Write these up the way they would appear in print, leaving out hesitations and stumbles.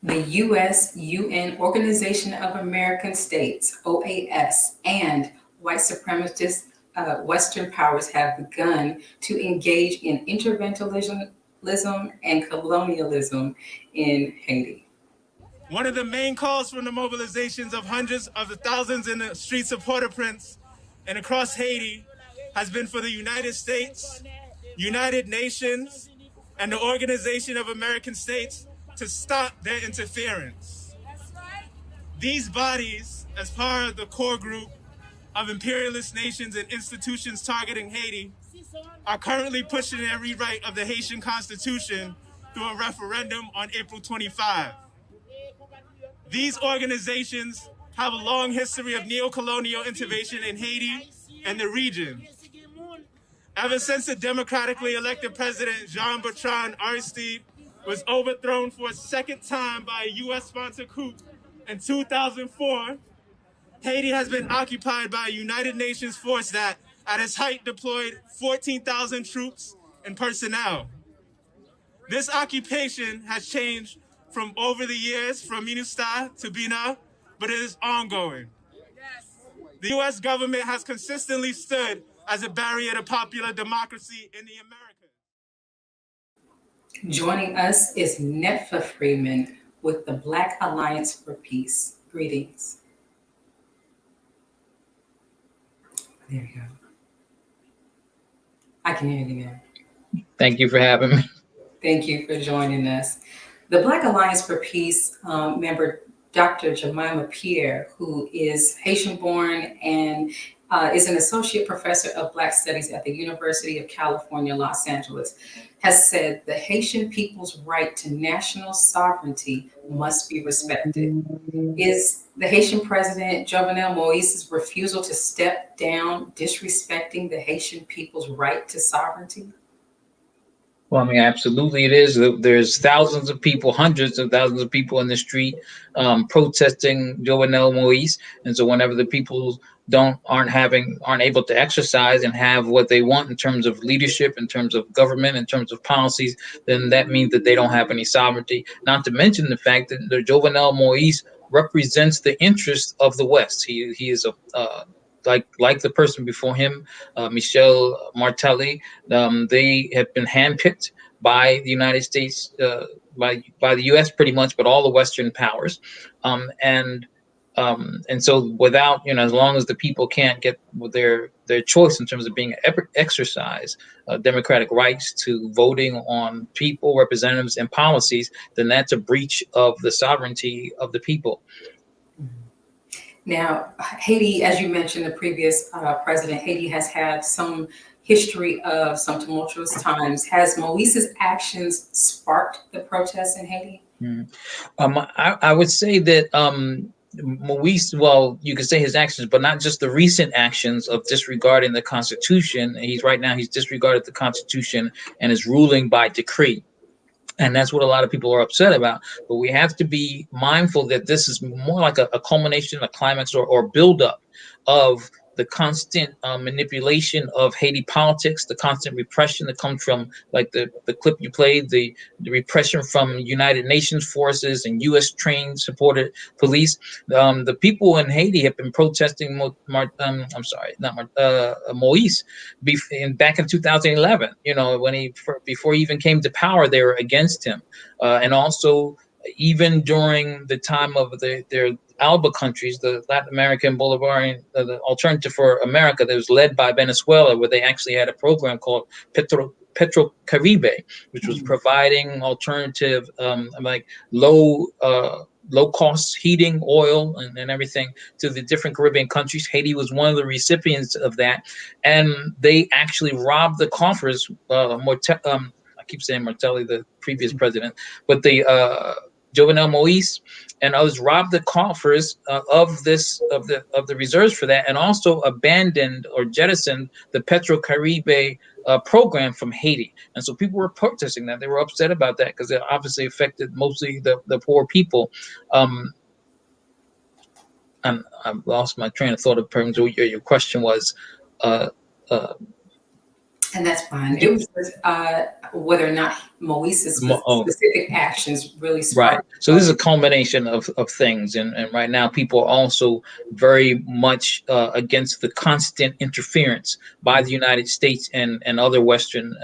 The U.S. UN Organization of American States, OAS, and white supremacist Western powers have begun to engage in interventionism and colonialism in Haiti. One of the main calls from the mobilizations of hundreds of the thousands in the streets of Port-au-Prince and across Haiti has been for the United States, United Nations, and the Organization of American States to stop their interference. These bodies, as part of the core group of imperialist nations and institutions targeting Haiti, are currently pushing a rewrite of the Haitian Constitution through a referendum on April 25. These organizations have a long history of neo-colonial intervention in Haiti and the region. Ever since the democratically elected president Jean-Bertrand Aristide was overthrown for a second time by a U.S.-sponsored coup in 2004, Haiti has been occupied by a United Nations force that, at its height, deployed 14,000 troops and personnel. This occupation has changed from over the years from MINUSTAH to BINA, but it is ongoing. The U.S. government has consistently stood as a barrier to popular democracy in the Americas. Joining us is Netfa Freeman with the Black Alliance for Peace. Greetings. There you go. I can hear you now. Thank you for having me. Thank you for joining us. The Black Alliance for Peace member, Dr. Jemima Pierre, who is Haitian-born and is an associate professor of Black Studies at the University of California, Los Angeles, has said the Haitian people's right to national sovereignty must be respected. Is the Haitian president, Jovenel Moise's refusal to step down disrespecting the Haitian people's right to sovereignty? Well, I mean, absolutely it is. There's thousands of people, hundreds of thousands of people in the street protesting Jovenel Moise. And so whenever the people aren't able to exercise and have what they want in terms of leadership, in terms of government, in terms of policies, then that means that they don't have any sovereignty. Not to mention the fact that the Jovenel Moise represents the interests of the West. He is a like the person before him, Michel Martelly. They have been handpicked by the United States, by the U.S. pretty much, but all the Western powers, and so without, as long as the people can't get their choice in terms of being exercise democratic rights to voting on people, representatives, and policies, then that's a breach of the sovereignty of the people. Now, Haiti, as you mentioned, the previous president, Haiti has had some history of some tumultuous times. Has Moise's actions sparked the protests in Haiti? I would say that Moise, well, you could say his actions, but not just the recent actions of disregarding the Constitution. He's disregarded the Constitution and is ruling by decree. And that's what a lot of people are upset about. But we have to be mindful that this is more like a culmination, a climax, or buildup of the constant manipulation of Haiti politics, the constant repression that comes from, like the clip you played, the repression from United Nations forces and U.S. trained supported police. The people in Haiti have been protesting. Moise, back in 2011. Before he even came to power, they were against him, and also even during the time of their ALBA countries, the Latin American Bolivarian, the Alternative for America, that was led by Venezuela, where they actually had a program called Petrocaribe, which was providing alternative, like low cost heating, oil, and everything to the different Caribbean countries. Haiti was one of the recipients of that, and they actually robbed the coffers. I keep saying Martelli, the previous president, but the Jovenel Moise and others robbed the coffers of the reserves for that, and also abandoned or jettisoned the Petrocaribe program from Haiti. And so people were protesting that. They were upset about that because it obviously affected mostly the poor people. I've lost my train of thought in terms of your question was. And that's fine. It was just, whether or not Moise's Oh, specific actions really right. sparked. So this is a culmination of things, and right now people are also very much against the constant interference by the United States and other Western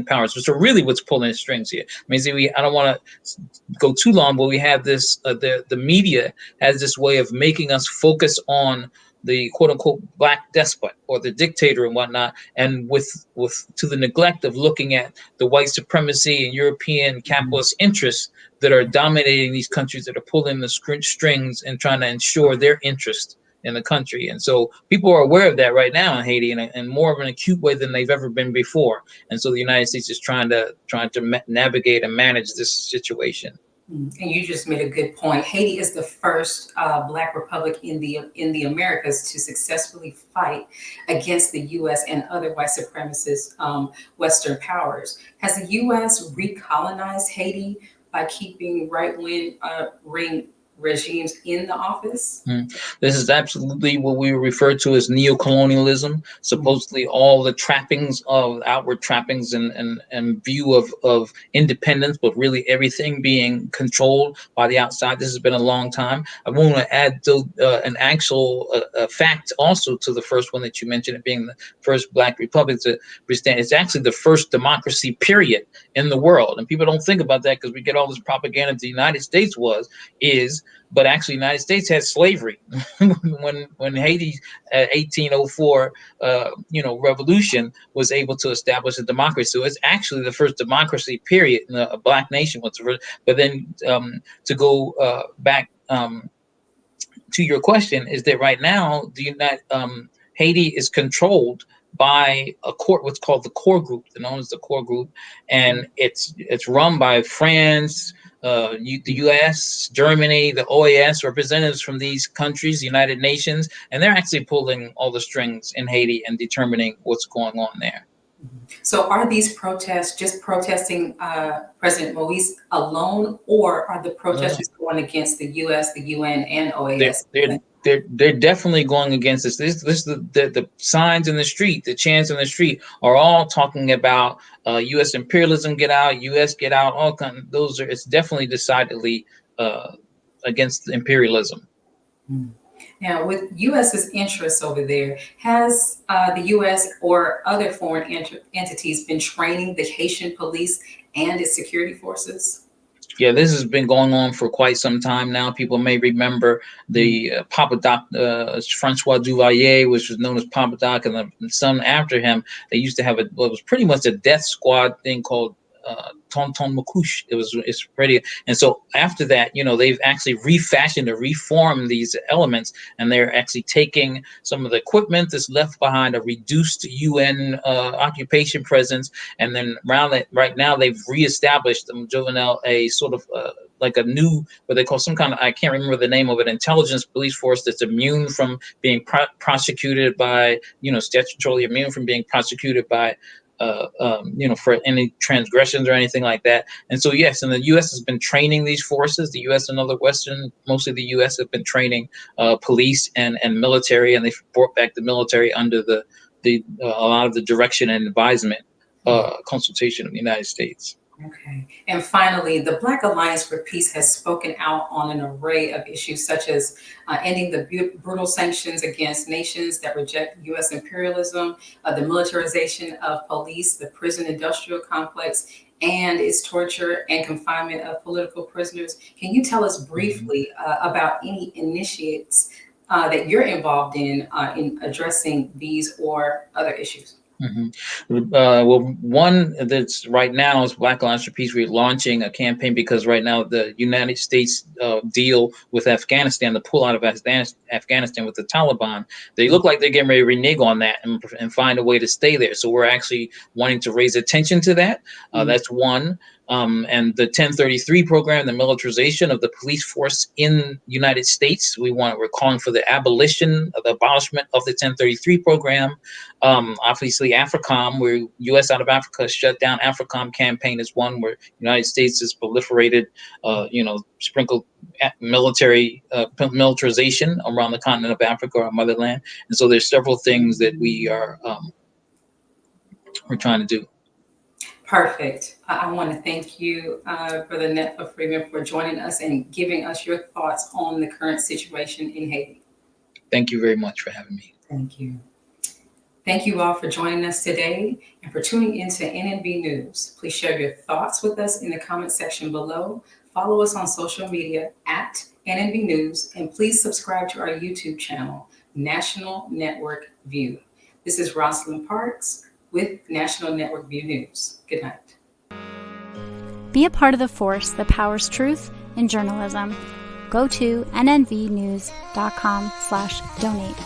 powers. So really, what's pulling the strings here? I mean, see, I don't want to go too long, but we have this. The media has this way of making us focus on the quote unquote black despot or the dictator and whatnot, and with to the neglect of looking at the white supremacy and European capitalist interests that are dominating these countries, that are pulling the strings and trying to ensure their interest in the country. And so people are aware of that right now in Haiti, in more of an acute way than they've ever been before. And so the United States is trying to navigate and manage this situation. And you just made a good point. Haiti is the first Black republic in the Americas to successfully fight against the U.S. and other white supremacist Western powers. Has the U.S. recolonized Haiti by keeping right-wing regimes in the office? This is absolutely what we refer to as neocolonialism. Mm. Supposedly, all the trappings of outward trappings and view of independence, but really everything being controlled by the outside. This has been a long time. I want to add an actual fact also to the first one that you mentioned, it being the first Black republic to stand. It's actually the first democracy period in the world, and people don't think about that because we get all this propaganda that the United States is, but actually, the United States had slavery when Haiti, 1804, revolution was able to establish a democracy. So it's actually the first democracy period. A black nation was the first. But then to go back to your question, is that right now Haiti is controlled by a core, what's called the core group, known as the core group, and it's run by France, the U.S., Germany, the OAS, representatives from these countries, the United Nations, and they're actually pulling all the strings in Haiti and determining what's going on there. So are these protests just protesting President Moise alone, or are the protesters going against the U.S., the UN, and they're OAS? they're they're definitely going against this. This the signs in the street, the chants in the street are all talking about U.S. imperialism, get out, U.S. get out. All kind of, those are. It's definitely decidedly uh, against imperialism. Now, with U.S.'s interests over there, has the U.S. or other foreign entities been training the Haitian police and its security forces? Yeah, this has been going on for quite some time now. People may remember Mm. the Papa Doc, Francois Duvalier, which was known as Papa Doc, and the son after him. They used to have what was pretty much a death squad thing called Tonton Macouche. It's pretty, and so after that, they've actually refashioned or reformed these elements, and they're actually taking some of the equipment that's left behind, a reduced UN occupation presence, and then around it right now they've reestablished them, Jovenel, a sort of like a new, what they call some kind of, I can't remember the name of it, intelligence police force that's immune from being prosecuted by, statutorily immune from being prosecuted by for any transgressions or anything like that. And so, yes, and the U.S. has been training these forces. The U.S. and other Western, mostly the U.S., have been training police and military, and they've brought back the military under a lot of the direction and advisement consultation of the United States. Okay. And finally, the Black Alliance for Peace has spoken out on an array of issues such as ending the brutal sanctions against nations that reject U.S. imperialism, the militarization of police, the prison industrial complex, and its torture and confinement of political prisoners. Can you tell us briefly about any initiates that you're involved in addressing these or other issues? Well, one that's right now is Black Alliance for Peace. We're launching a campaign because right now the United States deal with Afghanistan, the pull out of Afghanistan with the Taliban, they look like they're getting ready to renege on that and find a way to stay there. So we're actually wanting to raise attention to that. That's one. And the 1033 program, the militarization of the police force in the United States, we're calling for the abolishment of the 1033 program. Obviously, AFRICOM, where U.S. out of Africa shut down AFRICOM campaign is one where United States has proliferated, sprinkled militarization around the continent of Africa, our motherland. And so there's several things that we are we're trying to do. Perfect. I want to thank you, Brother Netfa Freeman, for joining us and giving us your thoughts on the current situation in Haiti. Thank you very much for having me. Thank you. Thank you all for joining us today and for tuning into NNV News. Please share your thoughts with us in the comment section below. Follow us on social media at NNV News, and please subscribe to our YouTube channel, National Network View. This is Rosalind Parks with National Network View News. Good night. Be a part of the force that powers truth in journalism. Go to nnvnews.com/donate.